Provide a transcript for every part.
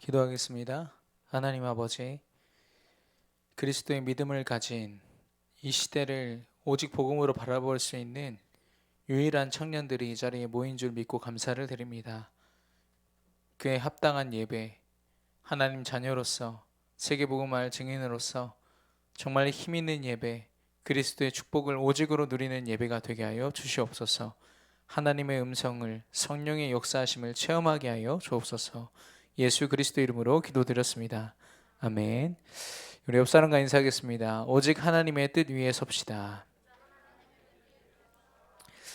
기도하겠습니다. 하나님 아버지, 그리스도의 믿음을 가진 이 시대를 오직 복음으로 바라볼 수 있는 유일한 청년들이 이 자리에 모인 줄 믿고 감사를 드립니다. 그에 합당한 예배, 하나님 자녀로서 세계복음화의 증인으로서 정말 힘 있는 예배, 그리스도의 축복을 오직으로 누리는 예배가 되게 하여 주시옵소서. 하나님의 음성을, 성령의 역사하심을 체험하게 하여 주옵소서. 예수 그리스도 이름으로 기도드렸습니다. 아멘. 우리 옆 사람과 인사하겠습니다. 오직 하나님의 뜻 위에 섭시다.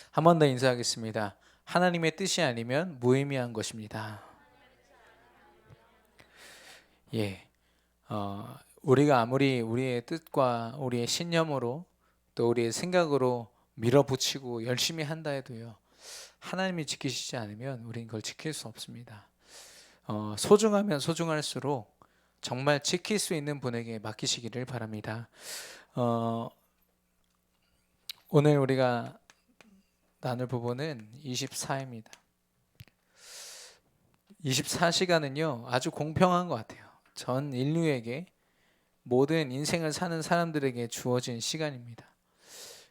한 번 더 인사하겠습니다. 하나님의 뜻이 아니면 무의미한 것입니다. 예, 우리가 아무리 우리의 뜻과 우리의 신념으로 또 우리의 생각으로 밀어붙이고 열심히 한다 해도요, 하나님이 지키시지 않으면 우리는 그걸 지킬 수 없습니다. 소중하면 소중할수록 정말 지킬 수 있는 분에게 맡기시기를 바랍니다. 오늘 우리가 나눌 부분은 24입니다. 24시간은요 아주 공평한 것 같아요. 전 인류에게, 모든 인생을 사는 사람들에게 주어진 시간입니다.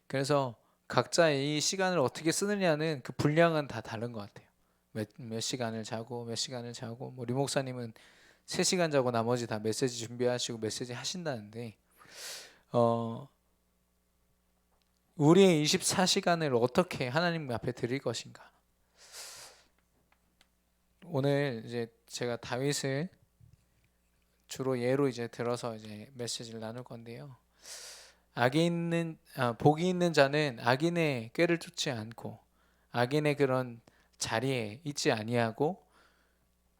그래서 각자 이 시간을 어떻게 쓰느냐는 그 분량은 다 다른 것 같아요. 몇 시간을 자고 몇 시간을 자고, 뭐 류목사님은 3시간 자고 나머지 다 메시지 준비하시고 메시지 하신다는데, 우리의 24시간을 어떻게 하나님 앞에 드릴 것인가. 오늘 이제 제가 다윗을 주로 예로 이제 들어서 이제 메시지를 나눌 건데요. 복이 있는 자는 악인의 꾀를 쫓지 않고 악인의 그런 자리에 있지 아니하고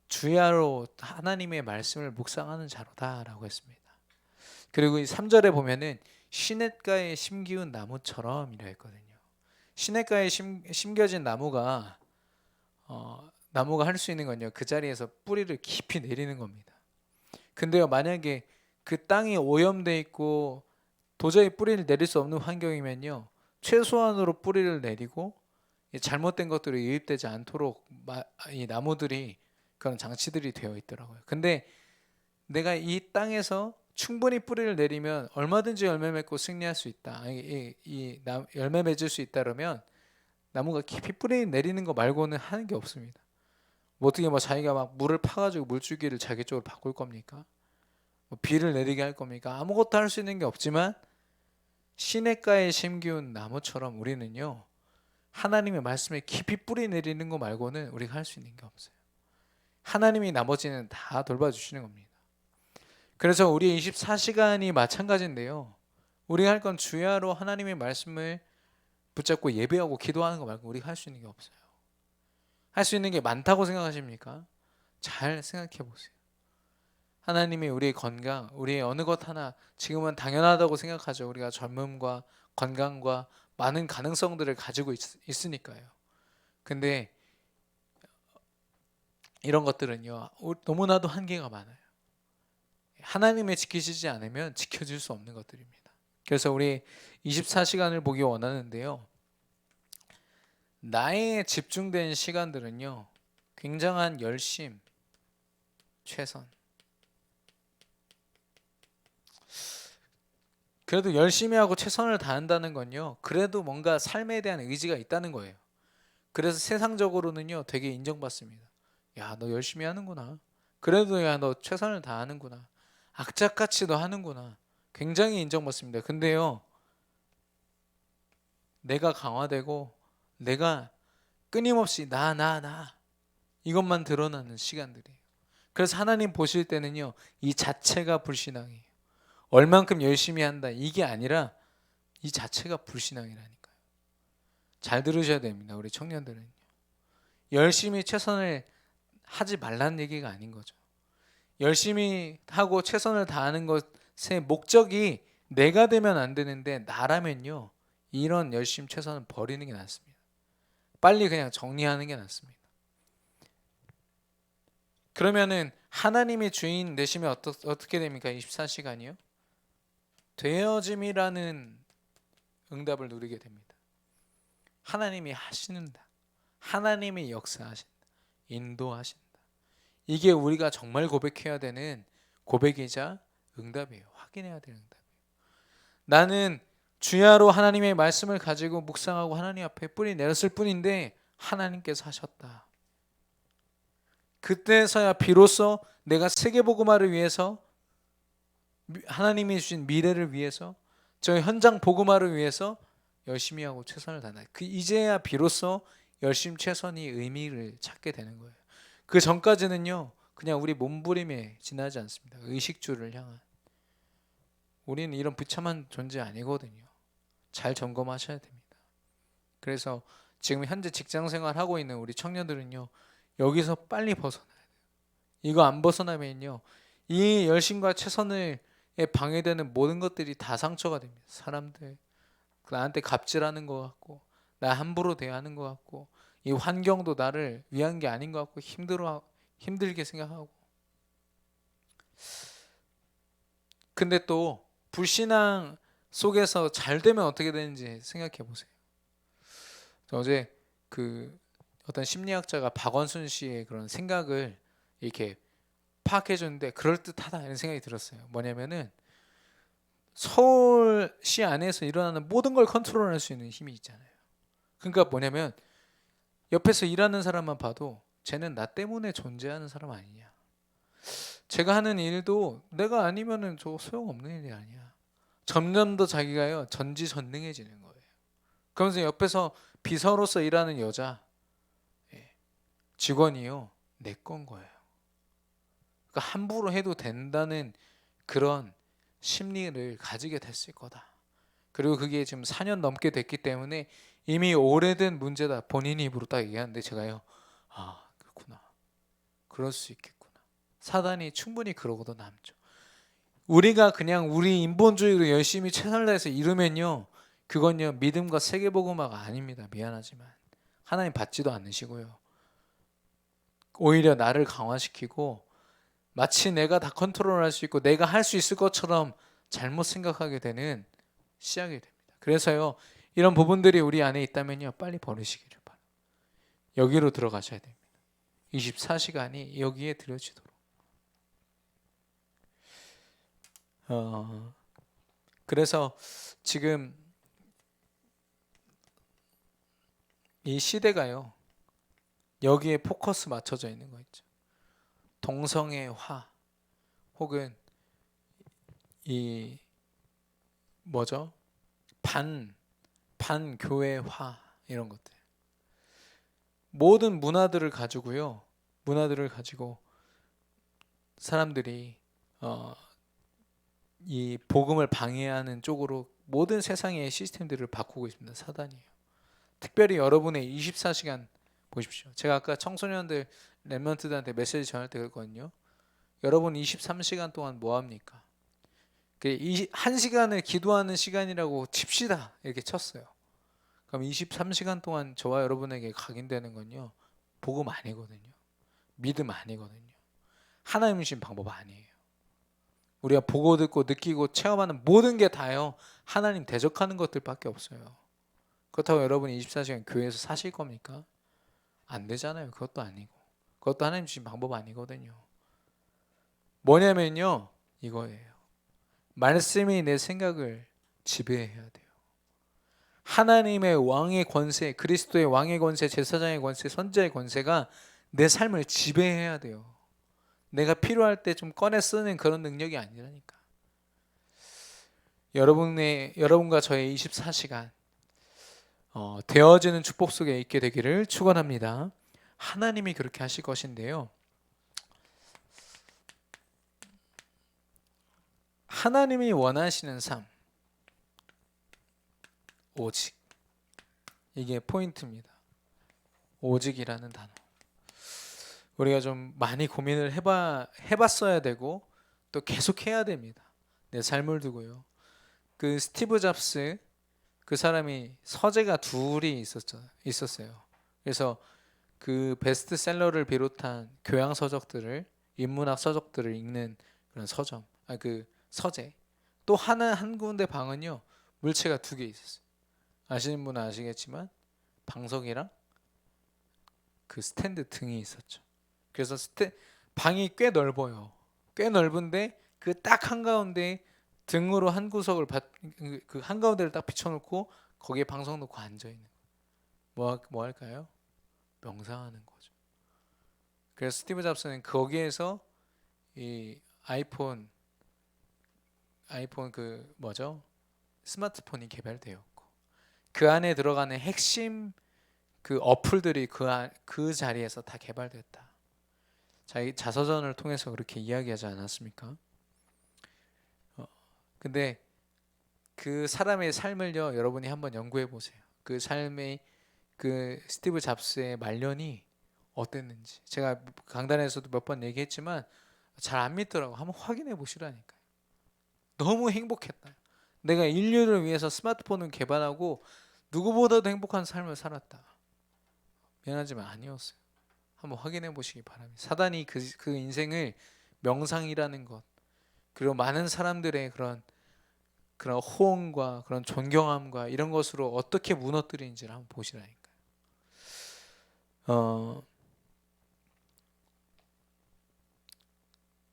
주야로 하나님의 말씀을 묵상하는 자로다라고 했습니다. 그리고 이 3절에 보면은 시냇가에 심기운 나무처럼 이라 했거든요. 시냇가에 심겨진 나무가 할 수 있는 건요, 그 자리에서 뿌리를 깊이 내리는 겁니다. 근데요, 만약에 그 땅이 오염돼 있고 도저히 뿌리를 내릴 수 없는 환경이면요, 최소한으로 뿌리를 내리고 잘못된 것들이 유입되지 않도록 이 나무들이, 그런 장치들이 되어 있더라고요. 근데 내가 이 땅에서 충분히 뿌리를 내리면 얼마든지 열매 맺고 승리할 수 있다. 열매 맺을 수 있다 그러면 나무가 깊이 뿌리 내리는 거 말고는 하는 게 없습니다. 뭐 어떻게 자기가 막 물을 파가지고 물줄기를 자기 쪽으로 바꿀 겁니까? 뭐 비를 내리게 할 겁니까? 아무것도 할 수 있는 게 없지만 시냇가에 심기운 나무처럼 우리는요, 하나님의 말씀에 깊이 뿌리 내리는 거 말고는 우리가 할 수 있는 게 없어요. 하나님이 나머지는 다 돌봐주시는 겁니다. 그래서 우리의 24시간이 마찬가지인데요, 우리가 할 건 주야로 하나님의 말씀을 붙잡고 예배하고 기도하는 거 말고 우리가 할 수 있는 게 없어요. 할 수 있는 게 많다고 생각하십니까? 잘 생각해 보세요. 하나님이 우리의 건강, 우리의 어느 것 하나 지금은 당연하다고 생각하죠. 우리가 젊음과 건강과 많은 가능성들을 가지고 있으니까요. 근데 이런 것들은요, 너무나도 한계가 많아요. 하나님의 지키시지 않으면 지켜질 수 없는 것들입니다. 그래서 우리 24시간을 보기 원하는데요, 나의 집중된 시간들은요, 굉장한 열심, 최선. 그래도 열심히 하고 최선을 다한다는 건요, 그래도 뭔가 삶에 대한 의지가 있다는 거예요. 그래서 세상적으로는요, 되게 인정받습니다. 야, 너 열심히 하는구나. 그래도 야, 너 최선을 다하는구나. 악착같이 너 하는구나. 굉장히 인정받습니다. 근데요, 내가 강화되고 내가 끊임없이 나 이것만 드러나는 시간들이에요. 그래서 하나님 보실 때는요, 이 자체가 불신앙이에요. 얼만큼 열심히 한다 이게 아니라 이 자체가 불신앙이라니까요. 잘 들으셔야 됩니다. 우리 청년들은요, 열심히 최선을 하지 말라는 얘기가 아닌 거죠. 열심히 하고 최선을 다하는 것의 목적이 내가 되면 안 되는데, 나라면요, 이런 열심 최선을 버리는 게 낫습니다. 빨리 그냥 정리하는 게 낫습니다. 그러면은 하나님의 주인 되시면 어떻게 됩니까? 24시간이요? 되어짐이라는 응답을 누리게 됩니다. 하나님이 하시는다. 하나님이 역사하신다. 인도하신다. 이게 우리가 정말 고백해야 되는 고백이자 응답이에요. 확인해야 되는 응답이에요. 나는 주야로 하나님의 말씀을 가지고 묵상하고 하나님 앞에 뿌리 내렸을 뿐인데 하나님께서 하셨다. 그때서야 비로소 내가 세계복음화를 위해서, 하나님이 주신 미래를 위해서, 저 현장 복음화를 위해서 열심히 하고 최선을 다한다. 이제야 비로소 열심 최선이 의미를 찾게 되는 거예요. 그 전까지는요, 그냥 우리 몸부림에 지나지 않습니다. 의식주를 향한. 우리는 이런 비참한 존재 아니거든요. 잘 점검하셔야 됩니다. 그래서 지금 현재 직장 생활하고 있는 우리 청년들은요, 여기서 빨리 벗어나야 돼요. 이거 안 벗어나면요, 이 열심과 최선을 방해되는 모든 것들이 다 상처가 됩니다. 사람들, 나한테 갑질하는 것 같고, 나 함부로 대하는 것 같고, 이 환경도 나를 위한 게 아닌 것 같고, 힘들게 생각하고. 근데 또 불신앙 속에서 잘 되면 어떻게 되는지 생각해 보세요. 어제 그 어떤 심리학자가 박원순 씨의 그런 생각을 이렇게 파악해 줬는데 그럴듯하다 이런 생각이 들었어요. 뭐냐면은 서울시 안에서 일어나는 모든 걸 컨트롤할 수 있는 힘이 있잖아요. 그러니까 뭐냐면 옆에서 일하는 사람만 봐도 쟤는 나 때문에 존재하는 사람 아니냐. 제가 하는 일도 내가 아니면은 저 소용없는 일이 아니야. 점점 더 자기가요 전지전능해지는 거예요. 그러면서 옆에서 비서로서 일하는 여자 직원이요 내 건 거예요. 그러니까 함부로 해도 된다는 그런 심리를 가지게 됐을 거다. 그리고 그게 지금 4년 넘게 됐기 때문에 이미 오래된 문제다. 본인 입으로 딱 얘기하는데 제가요, 아 그렇구나, 그럴 수 있겠구나. 사단이 충분히 그러고도 남죠. 우리가 그냥 우리 인본주의로 열심히 최선을 다해서 이루면요, 그건요 믿음과 세계복음화가 아닙니다. 미안하지만 하나님 받지도 않으시고요, 오히려 나를 강화시키고 마치 내가 다 컨트롤할 수 있고 내가 할 수 있을 것처럼 잘못 생각하게 되는 시작이 됩니다. 그래서요, 이런 부분들이 우리 안에 있다면요 빨리 버리시기를 바랍니다. 여기로 들어가셔야 됩니다. 24시간이 여기에 들여지도록. 그래서 지금 이 시대가요 여기에 포커스 맞춰져 있는 거 있죠. 동성애 화 혹은 이 뭐죠? 반교회화 이런 것들. 모든 문화들을 가지고 사람들이 이 복음을 방해하는 쪽으로 모든 세상의 시스템들을 바꾸고 있습니다. 사단이에요. 특별히 여러분의 24시간 보십시오. 제가 아까 청소년들 랩런트들한테 메시지 전할 때 그랬거든요. 여러분 23시간 동안 뭐 합니까? 1시간을 기도하는 시간이라고 칩시다. 이렇게 쳤어요. 그럼 23시간 동안 저와 여러분에게 각인되는 건요, 복음 아니거든요. 믿음 아니거든요. 하나님 주신 방법 아니에요. 우리가 보고 듣고 느끼고 체험하는 모든 게 다요 하나님 대적하는 것들밖에 없어요. 그렇다고 여러분이 24시간 교회에서 사실 겁니까? 안 되잖아요. 그것도 아니고. 그것도 하나님 주신 방법 아니거든요. 뭐냐면요, 이거예요. 말씀이 내 생각을 지배해야 돼요. 하나님의 왕의 권세, 그리스도의 왕의 권세, 제사장의 권세, 선지자의 권세가 내 삶을 지배해야 돼요. 내가 필요할 때 좀 꺼내 쓰는 그런 능력이 아니라니까. 여러분과 저의 24시간 되어지는 축복 속에 있게 되기를 축원합니다. 하나님이 그렇게 하실 것인데요. 하나님이 원하시는 삶, 오직, 이게 포인트입니다. 오직이라는 단어. 우리가 좀 많이 고민을 해봤어야 되고 또 계속 해야 됩니다. 내 삶을 두고요. 그 스티브 잡스, 그 사람이 서재가 둘이 있었어요. 그래서 그 베스트셀러를 비롯한 교양 서적들을, 인문학 서적들을 읽는 그런 서점, 그 서재. 또 한 군데 방은요 물체가 2개 있었어요. 아시는 분은 아시겠지만 방석이랑 그 스탠드 등이 있었죠. 그래서 방이 꽤 넓어요. 꽤 넓은데 그 딱 한가운데 등으로 한 구석을 그 한가운데를 딱 비춰놓고 거기에 방석 놓고 앉아 있는 뭐 할까요? 명상하는 거죠. 그래서 스티브 잡스는 거기에서 이 아이폰 그 뭐죠? 스마트폰이 개발되었고 그 안에 들어가는 핵심 그 어플들이 그 자리에서 다 개발됐다. 자기 자서전을 통해서 그렇게 이야기하지 않았습니까? 근데 그 사람의 삶을요, 여러분이 한번 연구해 보세요. 그 삶의 그 스티브 잡스의 말년이 어땠는지. 제가 강단에서도 몇 번 얘기했지만 잘 안 믿더라고. 한번 확인해 보시라니까요. 너무 행복했다. 내가 인류를 위해서 스마트폰을 개발하고 누구보다도 행복한 삶을 살았다. 미안하지만 아니었어요. 한번 확인해 보시기 바랍니다. 사단이 그 인생을 명상이라는 것, 그리고 많은 사람들의 그런 호응과 그런 존경함과 이런 것으로 어떻게 무너뜨리는지를 한번 보시라니까요.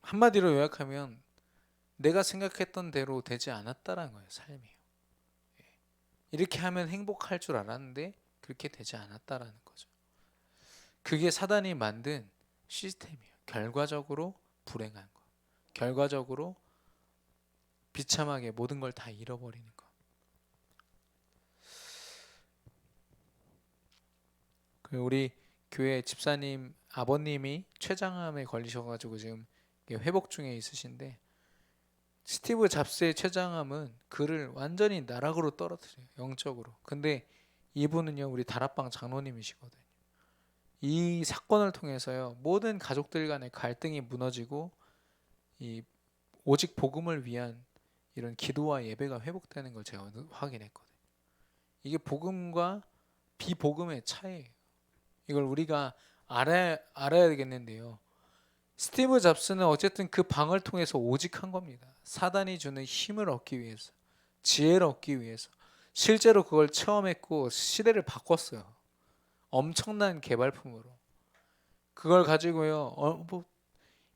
한마디로 요약하면 내가 생각했던 대로 되지 않았다라는 거예요. 삶이. 이렇게 하면 행복할 줄 알았는데 그렇게 되지 않았다라는 거죠. 그게 사단이 만든 시스템이에요. 결과적으로 불행한 거. 결과적으로 비참하게 모든 걸 다 잃어버리는 거. 우리 교회 집사님 아버님이 췌장암에 걸리셔가지고 지금 회복 중에 있으신데 스티브 잡스의 췌장암은 그를 완전히 나락으로 떨어뜨려요. 영적으로. 근데 이분은요 우리 다락방 장로님이시거든요. 이 사건을 통해서요 모든 가족들 간의 갈등이 무너지고 이 오직 복음을 위한 이런 기도와 예배가 회복되는 걸 제가 확인했거든요. 이게 복음과 비복음의 차이예요. 이걸 우리가 알아야 되겠는데요. 스티브 잡스는 어쨌든 그 방을 통해서 오직 한 겁니다. 사단이 주는 힘을 얻기 위해서, 지혜를 얻기 위해서. 실제로 그걸 체험했고 시대를 바꿨어요. 엄청난 개발품으로. 그걸 가지고요.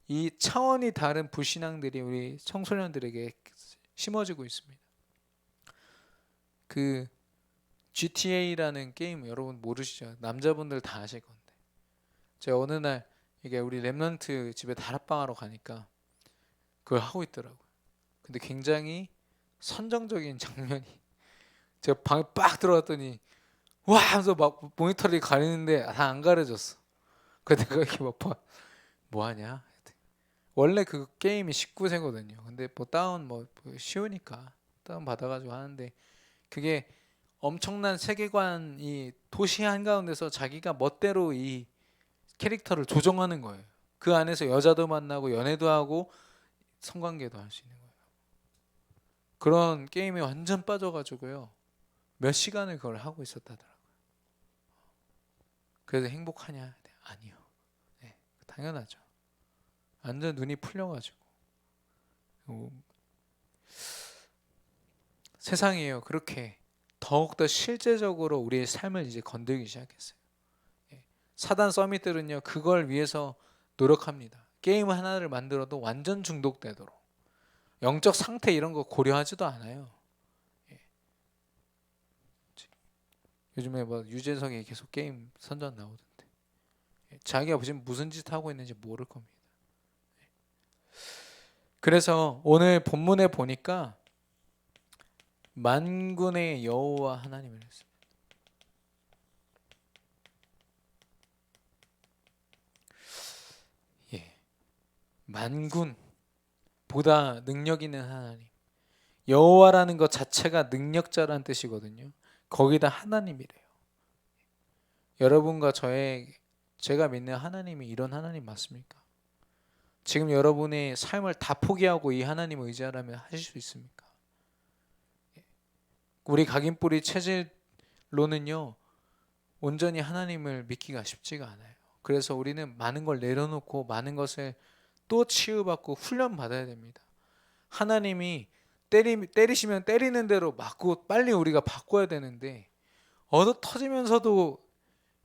이 차원이 다른 불신앙들이 우리 청소년들에게 심어지고 있습니다. 그 GTA라는 게임 여러분 모르시죠? 남자분들 다 아실 건데. 제가 어느 날 이게 우리 랩런트 집에 다락방하러 가니까 그걸 하고 있더라고요. 근데 굉장히 선정적인 장면이 제가 방에 빡 들어갔더니 와 하면서 막 모니터를 가리는데 다 안 가려졌어. 그래서 내가 이렇게 막 뭐 하냐? 원래 그 게임이 19세거든요. 근데 뭐 다운 쉬우니까 다운 받아가지고 하는데 그게 엄청난 세계관이 도시 한가운데서 자기가 멋대로 이 캐릭터를 조정하는 거예요. 그 안에서 여자도 만나고 연애도 하고 성관계도 할 수 있는 거예요. 그런 게임에 완전 빠져가지고요. 몇 시간을 그걸 하고 있었다더라고요. 그래서 행복하냐? 네, 아니요. 네, 당연하죠. 완전 눈이 풀려가지고 세상이에요. 그렇게 더욱더 실제적으로 우리의 삶을 이제 건들기 시작했어요. 사단 서밋들은요 그걸 위해서 노력합니다. 게임 하나를 만들어도 완전 중독되도록 영적 상태 이런 거 고려하지도 않아요. 요즘에 뭐 유재석이 계속 게임 선전 나오던데 자기가 지금 무슨 짓 하고 있는지 모를 겁니다. 그래서 오늘 본문에 보니까 만군의 여호와 하나님을 했습니다. 만군 보다 능력 있는 하나님. 여호와라는 것 자체가 능력자라는 뜻이거든요. 거기다 하나님이래요. 여러분과 제가 믿는 하나님이 이런 하나님 맞습니까? 지금 여러분의 삶을 다 포기하고 이 하나님을 의지하라면 하실 수 있습니까? 우리 각인뿌리 체질로는요 온전히 하나님을 믿기가 쉽지가 않아요. 그래서 우리는 많은 걸 내려놓고 많은 것을 또 치유받고 훈련받아야 됩니다. 하나님이 때리시면 때리는 대로 맞고 빨리 우리가 바꿔야 되는데 얻어 터지면서도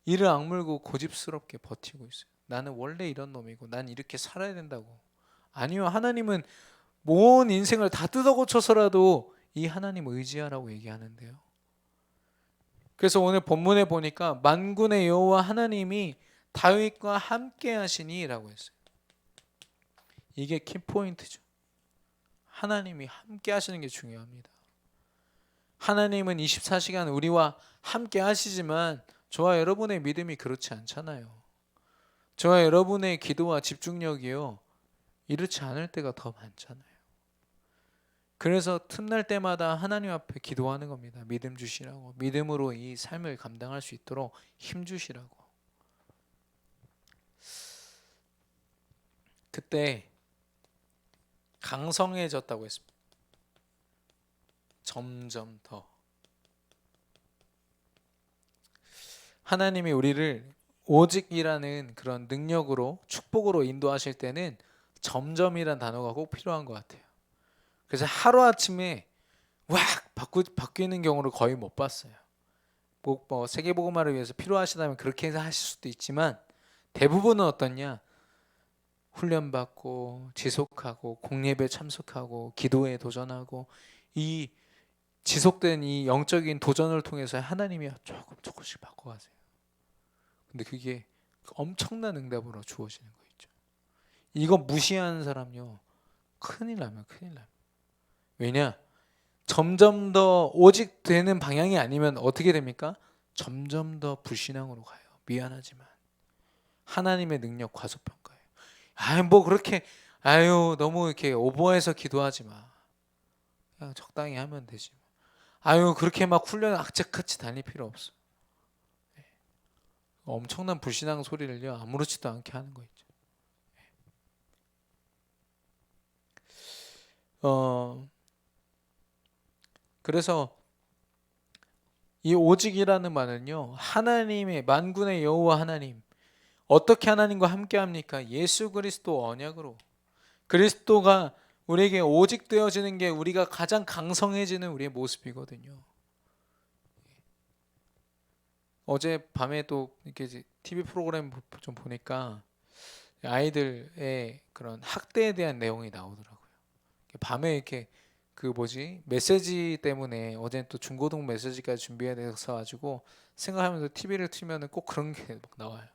이를 악물고 고집스럽게 버티고 있어요. 나는 원래 이런 놈이고 난 이렇게 살아야 된다고. 아니요, 하나님은 온 인생을 다 뜯어고쳐서라도 이 하나님 의지하라고 얘기하는데요. 그래서 오늘 본문에 보니까 만군의 여호와 하나님이 다윗과 함께 하시니라고 했어요. 이게 키포인트죠. 하나님이 함께 하시는 게 중요합니다. 하나님은 24시간 우리와 함께 하시지만 저와 여러분의 믿음이 그렇지 않잖아요. 저와 여러분의 기도와 집중력이요, 이렇지 않을 때가 더 많잖아요. 그래서 틈날 때마다 하나님 앞에 기도하는 겁니다. 믿음 주시라고. 믿음으로 이 삶을 감당할 수 있도록 힘 주시라고. 그때 강성해졌다고 했습니다. 점점 더. 하나님이 우리를 오직이라는 그런 능력으로, 축복으로 인도하실 때는 점점이란 단어가 꼭 필요한 것 같아요. 그래서 하루아침에 확 바뀌는 경우를 거의 못 봤어요. 뭐 세계복음화를 위해서 필요하시다면 그렇게 해서 하실 수도 있지만, 대부분은 어떻냐? 훈련받고 지속하고 공예배 참석하고 기도에 도전하고 이 지속된 이 영적인 도전을 통해서 하나님이 조금씩 바꿔가세요. 근데 그게 엄청난 응답으로 주어지는 거 있죠. 이거 무시하는 사람요, 큰일 나면 큰일 납니다. 왜냐? 점점 더 오직 되는 방향이 아니면 어떻게 됩니까? 점점 더 불신앙으로 가요. 미안하지만 하나님의 능력 과소평가예요. 아유, 뭐 그렇게, 아유, 너무 이렇게 오버해서 기도하지 마. 그냥 적당히 하면 되지. 아유, 그렇게 막 훈련 악착같이 다닐 필요 없어. 엄청난 불신앙 소리를요, 아무렇지도 않게 하는 거 있죠. 그래서 이 오직이라는 말은요, 하나님의 만군의 여호와 하나님, 어떻게 하나님과 함께 합니까? 예수 그리스도 언약으로. 그리스도가 우리에게 오직 되어지는 게 우리가 가장 강성해지는 우리의 모습이거든요. 어제 밤에 또 이렇게 TV 프로그램 좀 보니까 아이들의 그런 학대에 대한 내용이 나오더라고요. 밤에 이렇게 그 뭐지, 메시지 때문에 어제는 또 중고등 메시지까지 준비해야 돼서 가지고 생각하면서 TV를 틀면은 꼭 그런 게 막 나와요.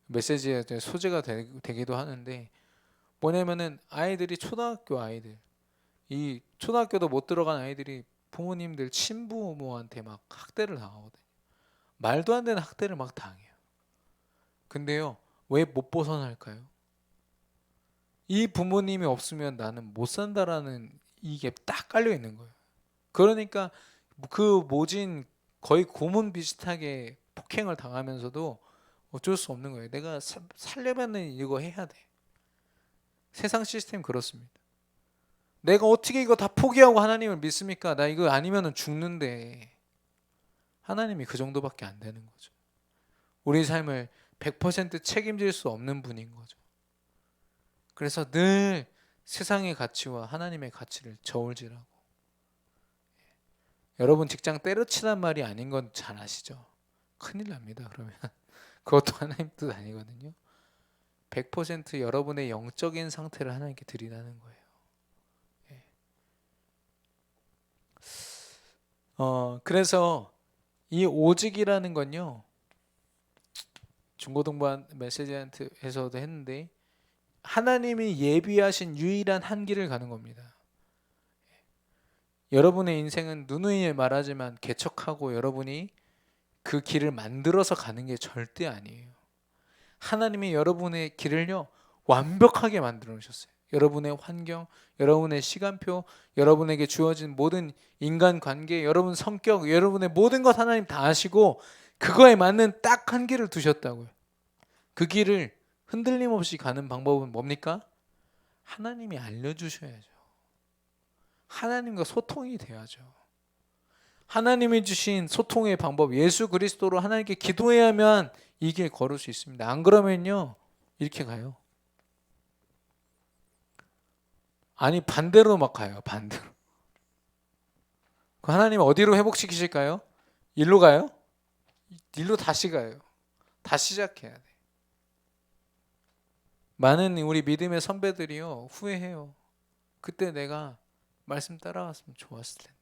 메시지의 소재가 되기도 하는데, 뭐냐면은 아이들이 초등학교 아이들, 이 초등학교도 못 들어간 아이들이 부모님들 친부모한테 막 학대를 당하거든요. 말도 안 되는 학대를 막 당해요. 근데요, 왜 못 벗어날까요? 이 부모님이 없으면 나는 못 산다라는 이게 딱 깔려 있는 거예요. 그러니까 그 모진 거의 고문 비슷하게 폭행을 당하면서도 어쩔 수 없는 거예요. 내가 살려면은 이거 해야 돼. 세상 시스템 그렇습니다. 내가 어떻게 이거 다 포기하고 하나님을 믿습니까? 나 이거 아니면은 죽는데. 하나님이 그 정도밖에 안 되는 거죠. 우리 삶을 100% 책임질 수 없는 분인 거죠. 그래서 늘 세상의 가치와 하나님의 가치를 저울질하고. 여러분, 직장 때려치란 말이 아닌 건 잘 아시죠? 큰일 납니다. 그러면 그것도 하나님 뜻 아니거든요. 100% 여러분의 영적인 상태를 하나님께 드리라는 거예요. 그래서 이 오직이라는 건요, 중고등부 메시지에서도 했는데, 하나님이 예비하신 유일한 한 길을 가는 겁니다. 여러분의 인생은 누누이 말하지만 개척하고 여러분이 그 길을 만들어서 가는 게 절대 아니에요. 하나님이 여러분의 길을요, 완벽하게 만들어 놓으셨어요. 여러분의 환경, 여러분의 시간표, 여러분에게 주어진 모든 인간관계, 여러분 성격, 여러분의 모든 것 하나님 다 아시고 그거에 맞는 딱 한 길을 두셨다고요. 그 길을 흔들림 없이 가는 방법은 뭡니까? 하나님이 알려주셔야죠. 하나님과 소통이 돼야죠. 하나님이 주신 소통의 방법, 예수 그리스도로 하나님께 기도해야만 이 길 걸을 수 있습니다. 안 그러면요, 이렇게 가요. 아니, 반대로 막 가요. 반대로. 하나님 어디로 회복시키실까요? 일로 가요? 일로 다시 가요. 다시 시작해야 돼. 많은 우리 믿음의 선배들이요 후회해요. 그때 내가 말씀 따라왔으면 좋았을 텐데.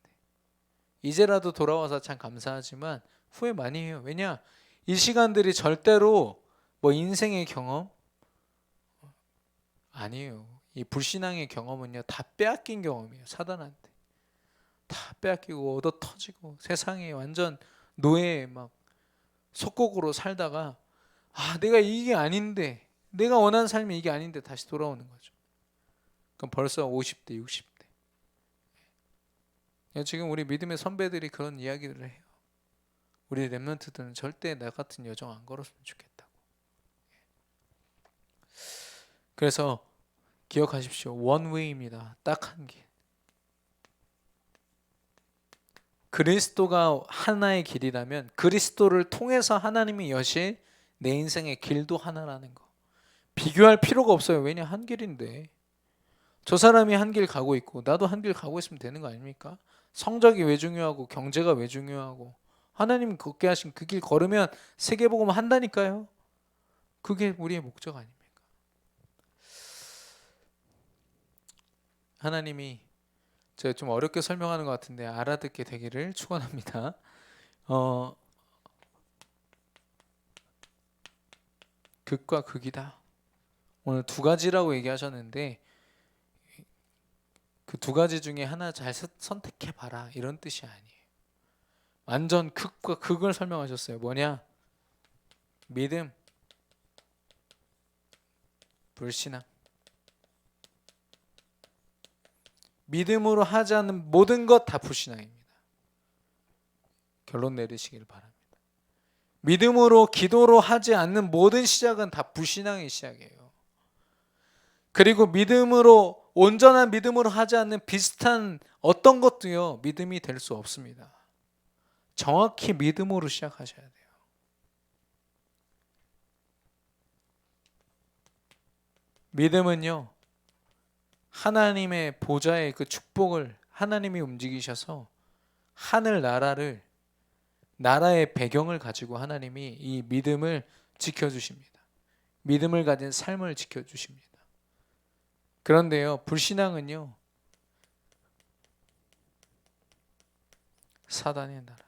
이제라도 돌아와서 참 감사하지만 후회 많이 해요. 왜냐? 이 시간들이 절대로 뭐 인생의 경험 아니에요. 이 불신앙의 경험은요 다 빼앗긴 경험이에요. 사단한테 다 빼앗기고 얻어 터지고 세상에 완전 노예 막 속국으로 살다가 내가 이게 아닌데 내가 원하는 삶이 이게 아닌데 다시 돌아오는 거죠. 그럼 벌써 50대 60대. 지금 우리 믿음의 선배들이 그런 이야기를 해요. 우리 렘넌트들은 절대 나 같은 여정 안 걸었으면 좋겠다고. 그래서 기억하십시오. 원웨이입니다. 딱 한 길. 그리스도가 하나의 길이라면 그리스도를 통해서 하나님이 여실 내 인생의 길도 하나라는 거. 비교할 필요가 없어요. 왜냐? 한 길인데. 저 사람이 한 길 가고 있고 나도 한 길 가고 있으면 되는 거 아닙니까? 성적이 왜 중요하고 경제가 왜 중요하고 하나님 걷게 하신 그 길 걸으면 세계복음 한다니까요. 그게 우리의 목적 아닙니까? 하나님이 제가 좀 어렵게 설명하는 것 같은데 알아듣게 되기를 축원합니다. 극과 극이다. 오늘 두 가지라고 얘기하셨는데 그 두 가지 중에 하나 잘 선택해 봐라 이런 뜻이 아니에요. 완전 극과 극을 설명하셨어요. 뭐냐? 믿음, 불신앙. 믿음으로 하지 않는 모든 것 다 불신앙입니다. 결론 내리시길 바랍니다. 믿음으로 기도로 하지 않는 모든 시작은 다 불신앙의 시작이에요. 그리고 믿음으로 온전한 믿음으로 하지 않는 비슷한 어떤 것도요 믿음이 될 수 없습니다. 정확히 믿음으로 시작하셔야 돼요. 믿음은요 하나님의 보좌의 그 축복을 하나님이 움직이셔서 하늘 나라의 배경을 가지고 하나님이 이 믿음을 지켜주십니다. 믿음을 가진 삶을 지켜주십니다. 그런데요 불신앙은요 사단의 나라.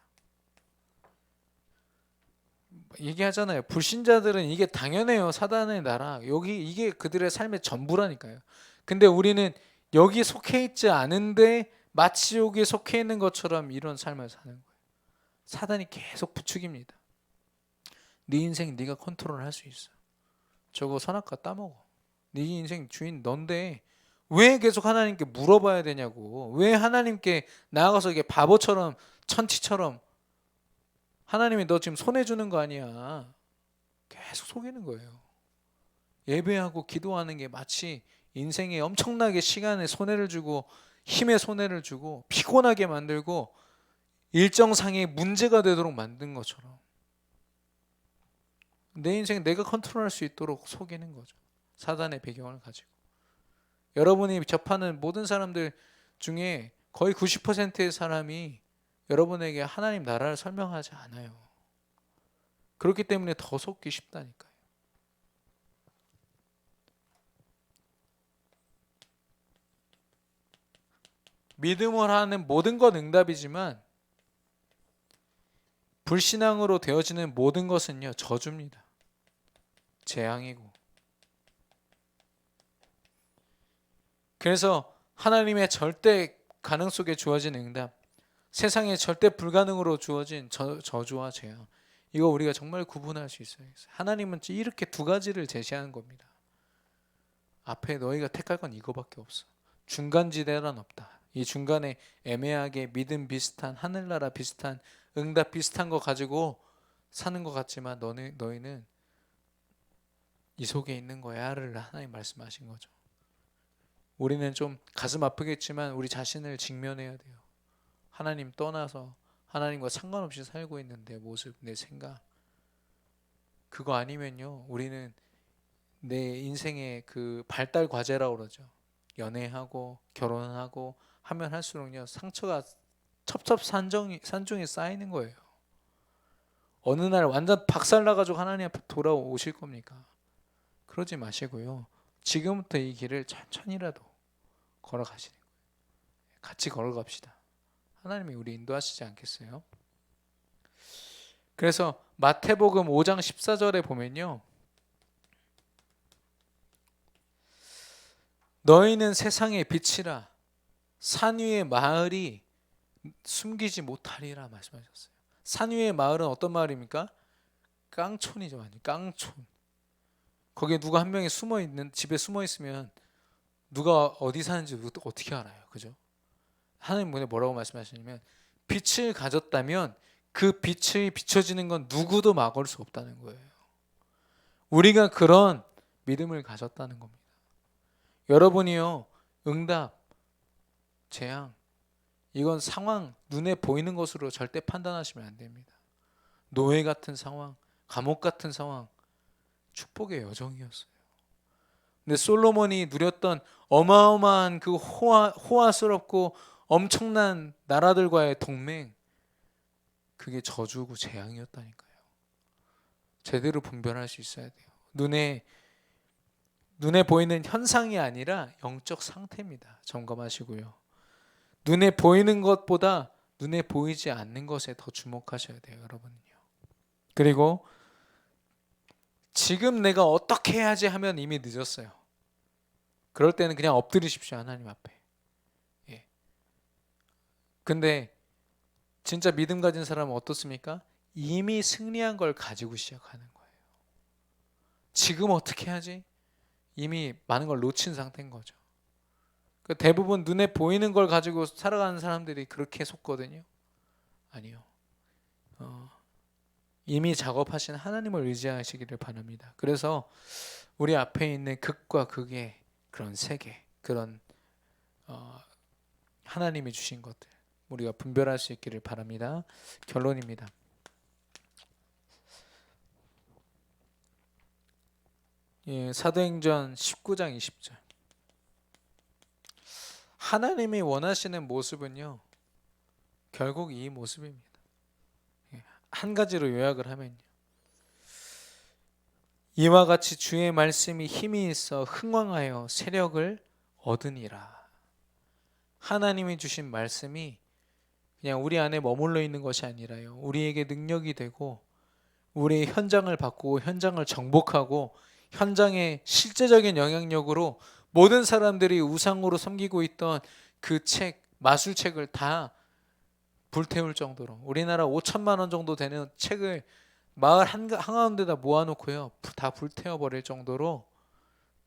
얘기하잖아요. 불신자들은 이게 당연해요. 사단의 나라. 이게 그들의 삶의 전부라니까요. 근데 우리는 여기 속해 있지 않은데 마치 여기에 속해 있는 것처럼 이런 삶을 사는 거예요. 사단이 계속 부추깁니다. 네 인생 네가 컨트롤할 수 있어. 저거 선악과 따먹어. 네 인생 주인 넌데 왜 계속 하나님께 물어봐야 되냐고. 왜 하나님께 나아가서 이게 바보처럼 천치처럼 하나님이 너 지금 손해주는 거 아니야. 계속 속이는 거예요. 예배하고 기도하는 게 마치 인생에 엄청나게 시간에 손해를 주고 힘에 손해를 주고 피곤하게 만들고 일정상의 문제가 되도록 만든 것처럼 내 인생 내가 컨트롤할 수 있도록 속이는 거죠. 사단의 배경을 가지고. 여러분이 접하는 모든 사람들 중에 거의 90%의 사람이 여러분에게 하나님 나라를 설명하지 않아요. 그렇기 때문에 더 속기 쉽다니까요. 믿음으로 하는 모든 건 응답이지만 불신앙으로 되어지는 모든 것은요 저주입니다. 재앙이고. 그래서 하나님의 절대 가능 속에 주어진 응답, 세상에 절대 불가능으로 주어진 저주와 재앙, 이거 우리가 정말 구분할 수 있어요. 하나님은 이렇게 두 가지를 제시하는 겁니다. 앞에 너희가 택할 건 이거밖에 없어. 중간지대란 없다. 이 중간에 애매하게 믿음 비슷한 하늘나라 비슷한 응답 비슷한 거 가지고 사는 것 같지만 너희는 이 속에 있는 거야를 하나님 말씀하신 거죠. 우리는 좀 가슴 아프겠지만 우리 자신을 직면해야 돼요. 하나님 떠나서 하나님과 상관없이 살고 있는 내 모습, 내 생각, 그거 아니면요 우리는 내 인생의 그 발달 과제라고 그러죠. 연애하고 결혼하고 하면 할수록요 상처가 산중이 쌓이는 거예요. 어느 날 완전 박살나가지고 하나님 앞에 돌아오실 겁니까? 그러지 마시고요 지금부터 이 길을 천천히라도 걸어가시는 거예요. 같이 걸어갑시다. 하나님이 우리 인도하시지 않겠어요? 그래서 마태복음 5장 14절에 보면요, 너희는 세상의 빛이라. 산 위의 마을이 숨기지 못하리라 말씀하셨어요. 산 위의 마을은 어떤 마을입니까? 깡촌이죠. 완전 깡촌. 거기에 누가 한 명이 숨어 있는, 집에 숨어 있으면 누가 어디 사는지 어떻게 알아요? 그죠? 하나님 뭐라고 말씀하시냐면, 빛을 가졌다면 그 빛이 비춰지는 건 누구도 막을 수 없다는 거예요. 우리가 그런 믿음을 가졌다는 겁니다. 여러분이요, 응답, 재앙, 이건 상황, 눈에 보이는 것으로 절대 판단하시면 안 됩니다. 노예 같은 상황, 감옥 같은 상황, 축복의 여정이었어요. 근데 솔로몬이 누렸던 어마어마한 그 호화스럽고 엄청난 나라들과의 동맹, 그게 저주고 재앙이었다니까요. 제대로 분별할 수 있어야 돼요. 눈에 보이는 현상이 아니라 영적 상태입니다. 점검하시고요. 눈에 보이는 것보다 눈에 보이지 않는 것에 더 주목하셔야 돼요, 여러분은요. 그리고 지금 내가 어떻게 해야지 하면 이미 늦었어요. 그럴 때는 그냥 엎드리십시오, 하나님 앞에. 예. 근데 진짜 믿음 가진 사람은 어떻습니까? 이미 승리한 걸 가지고 시작하는 거예요. 지금 어떻게 해야지? 이미 많은 걸 놓친 상태인 거죠. 대부분 눈에 보이는 걸 가지고 살아가는 사람들이 그렇게 속거든요. 아니요. 이미 작업하신 하나님을 의지하시기를 바랍니다. 그래서 우리 앞에 있는 극과 극의 그런 세계, 그런 하나님이 주신 것들 우리가 분별할 수 있기를 바랍니다. 결론입니다. 사도행전 19장 20절. 하나님이 원하시는 모습은요, 결국 이 모습입니다. 한 가지로 요약을 하면요, 이와 같이 주의 말씀이 힘이 있어 흥왕하여 세력을 얻으니라. 하나님이 주신 말씀이 그냥 우리 안에 머물러 있는 것이 아니라요, 우리에게 능력이 되고 우리의 현장을 바꾸고 현장을 정복하고 현장의 실제적인 영향력으로 모든 사람들이 우상으로 섬기고 있던 그 책, 마술책을 다 불태울 정도로, 우리나라 5천만 원 정도 되는 책을 마을 한가운데다 모아놓고요, 다 불태워버릴 정도로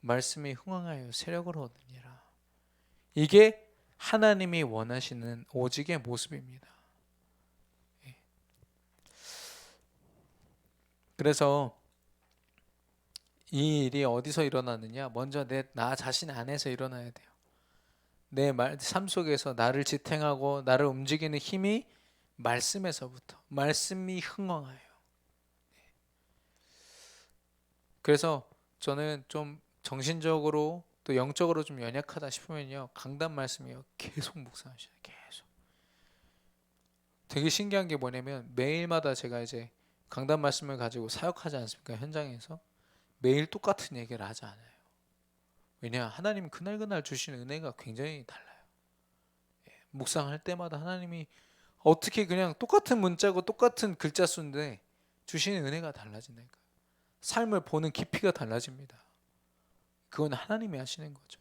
말씀이 흥왕하여 세력을 얻으니라. 이게 하나님이 원하시는 오직의 모습입니다. 그래서 이 일이 어디서 일어나느냐? 먼저 나 자신 안에서 일어나야 돼요. 내 삶 속에서 나를 지탱하고 나를 움직이는 힘이 말씀에서부터, 말씀이 흥왕하여. 그래서 저는 좀 정신적으로 또 영적으로 좀 연약하다 싶으면요, 강단 말씀이요, 계속 묵상하셔야 돼요. 계속. 되게 신기한 게 뭐냐면, 매일마다 제가 이제 강단 말씀을 가지고 사역하지 않습니까? 현장에서 매일 똑같은 얘기를 하지 않아요. 왜냐, 하나님 그날그날 주시는 은혜가 굉장히 달라요. 묵상할 때마다 하나님이 어떻게 그냥 똑같은 문자고 똑같은 글자 수인데 주시는 은혜가 달라진다니까요. 삶을 보는 깊이가 달라집니다. 그건 하나님이 하시는 거죠.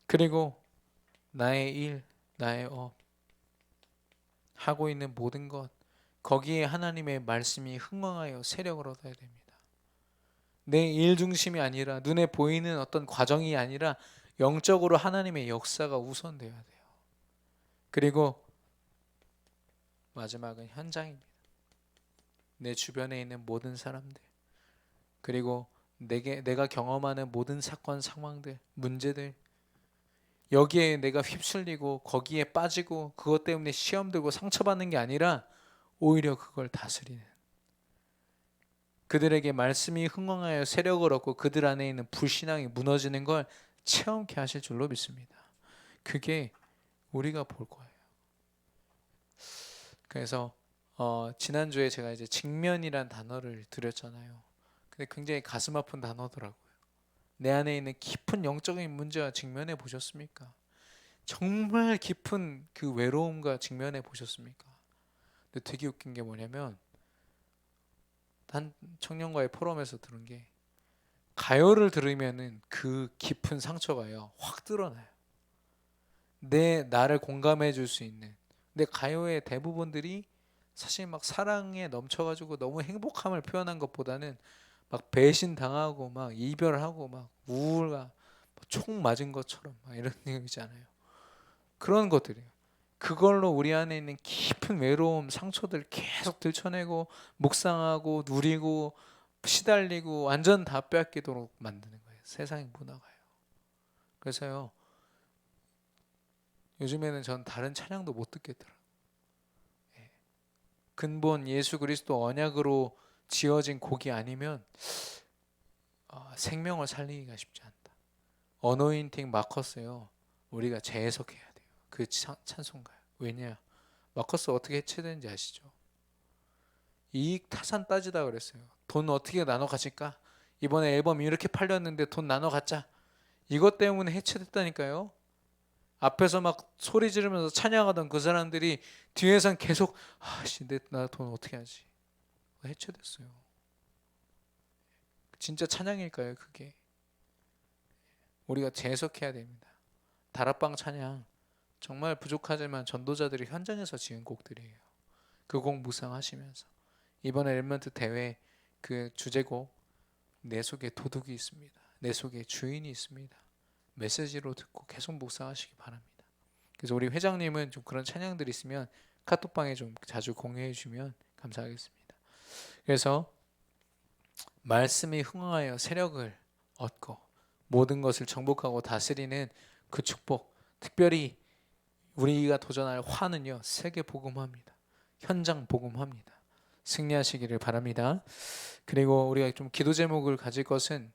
그리고 나의 일, 나의 업, 하고 있는 모든 것, 거기에 하나님의 말씀이 흥왕하여 세력을 얻어야 됩니다. 내 일 중심이 아니라, 눈에 보이는 어떤 과정이 아니라 영적으로 하나님의 역사가 우선되어야 돼요. 그리고 마지막은 현장입니다. 내 주변에 있는 모든 사람들, 그리고 내가 경험하는 모든 사건, 상황들, 문제들, 여기에 내가 휩쓸리고 거기에 빠지고 그것 때문에 시험 들고 상처받는 게 아니라 오히려 그걸 다스리는, 그들에게 말씀이 흥왕하여 세력을 얻고 그들 안에 있는 불신앙이 무너지는 걸 체험케 하실 줄로 믿습니다. 그게 우리가 볼 거예요. 그래서 지난주에 제가 이제 직면이란 단어를 드렸잖아요. 근데 굉장히 가슴 아픈 단어더라고요. 내 안에 있는 깊은 영적인 문제와 직면해 보셨습니까? 정말 깊은 그 외로움과 직면해 보셨습니까? 근데 되게 웃긴 게 뭐냐면 한 청년과의 포럼에서 들은 게 가요를 들으면은 그 깊은 상처가요 확 드러나요. 내 나를 공감해 줄 수 있는. 근데 가요의 대부분들이 사실 막 사랑에 넘쳐가지고 너무 행복함을 표현한 것보다는 막 배신 당하고 막 이별하고 막 우울감, 총 맞은 것처럼 막 이런 얘기잖아요. 그런 것들이에요. 그걸로 우리 안에 있는 깊은 외로움, 상처들 계속 들춰내고 묵상하고 누리고 시달리고 완전 다 빼앗기도록 만드는 거예요. 세상의 문화가요. 그래서요. 요즘에는 전 다른 찬양도 못 듣겠더라고요. 근본 예수 그리스도 언약으로 지어진 곡이 아니면 생명을 살리기가 쉽지 않다. 어노인팅 마커스요. 우리가 재해석해야 돼요. 그 찬송가요. 왜냐? 마커스 어떻게 해체되는지 아시죠? 이익 타산 따지다 그랬어요. 돈 어떻게 나눠 가질까? 이번에 앨범 이렇게 팔렸는데 돈 나눠 갖자. 이것 때문에 해체됐다니까요. 앞에서 막 소리 지르면서 찬양하던 그 사람들이 뒤에선 계속 아씨 나 돈 어떻게 하지? 해체됐어요. 진짜 찬양일까요, 그게? 우리가 재해석해야 됩니다. 다락방 찬양 정말 부족하지만 전도자들이 현장에서 지은 곡들이에요. 그 곡 묵상하시면서 이번에 엘먼트 대회 그 주제곡 내 속에 도둑이 있습니다. 내 속에 주인이 있습니다. 메시지로 듣고 계속 묵상하시기 바랍니다. 그래서 우리 회장님은 좀 그런 찬양들이 있으면 카톡방에 좀 자주 공유해 주면 감사하겠습니다. 그래서 말씀이 흥하여 세력을 얻고 모든 것을 정복하고 다스리는 그 축복, 특별히 우리가 도전할 화는요 세계 복음화입니다. 현장 복음화입니다. 승리하시기를 바랍니다. 그리고 우리가 좀 기도 제목을 가질 것은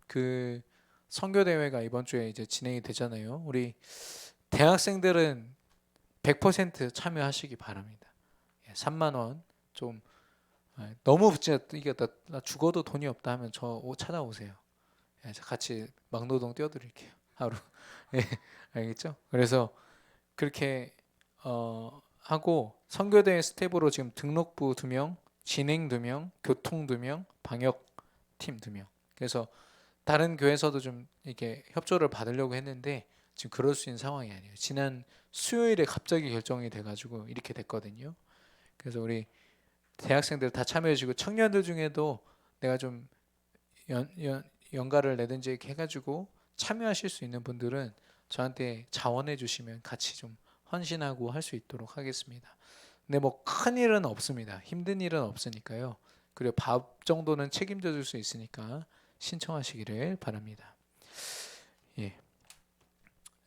그 선교 대회가 이번 주에 이제 진행이 되잖아요. 우리 대학생들은 100% 참여하시기 바랍니다. 3만 원 좀 너무 진짜 이게 나 죽어도 돈이 없다 하면 저 찾아오세요. 같이 막노동 띄워드릴게요. 하루. 알겠죠? 그래서 그렇게 하고 선교대 스텝으로 지금 등록부 2명, 진행 2명, 교통 2명, 방역팀 2명. 그래서 다른 교회에서도 좀 이렇게 협조를 받으려고 했는데 지금 그럴 수 있는 상황이 아니에요. 지난 수요일에 갑자기 결정이 돼가지고 이렇게 됐거든요. 그래서 우리 대학생들 다 참여해주고 청년들 중에도 내가 좀 연가를 내든지 이렇게 해가지고 참여하실 수 있는 분들은 저한테 자원해 주시면 같이 좀 헌신하고 할 수 있도록 하겠습니다. 근데 뭐 큰 일은 없습니다. 힘든 일은 없으니까요. 그리고 밥 정도는 책임져 줄 수 있으니까 신청하시기를 바랍니다. 예,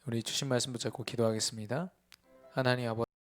우리 주신 말씀 붙잡고 기도하겠습니다. 하나님 아버지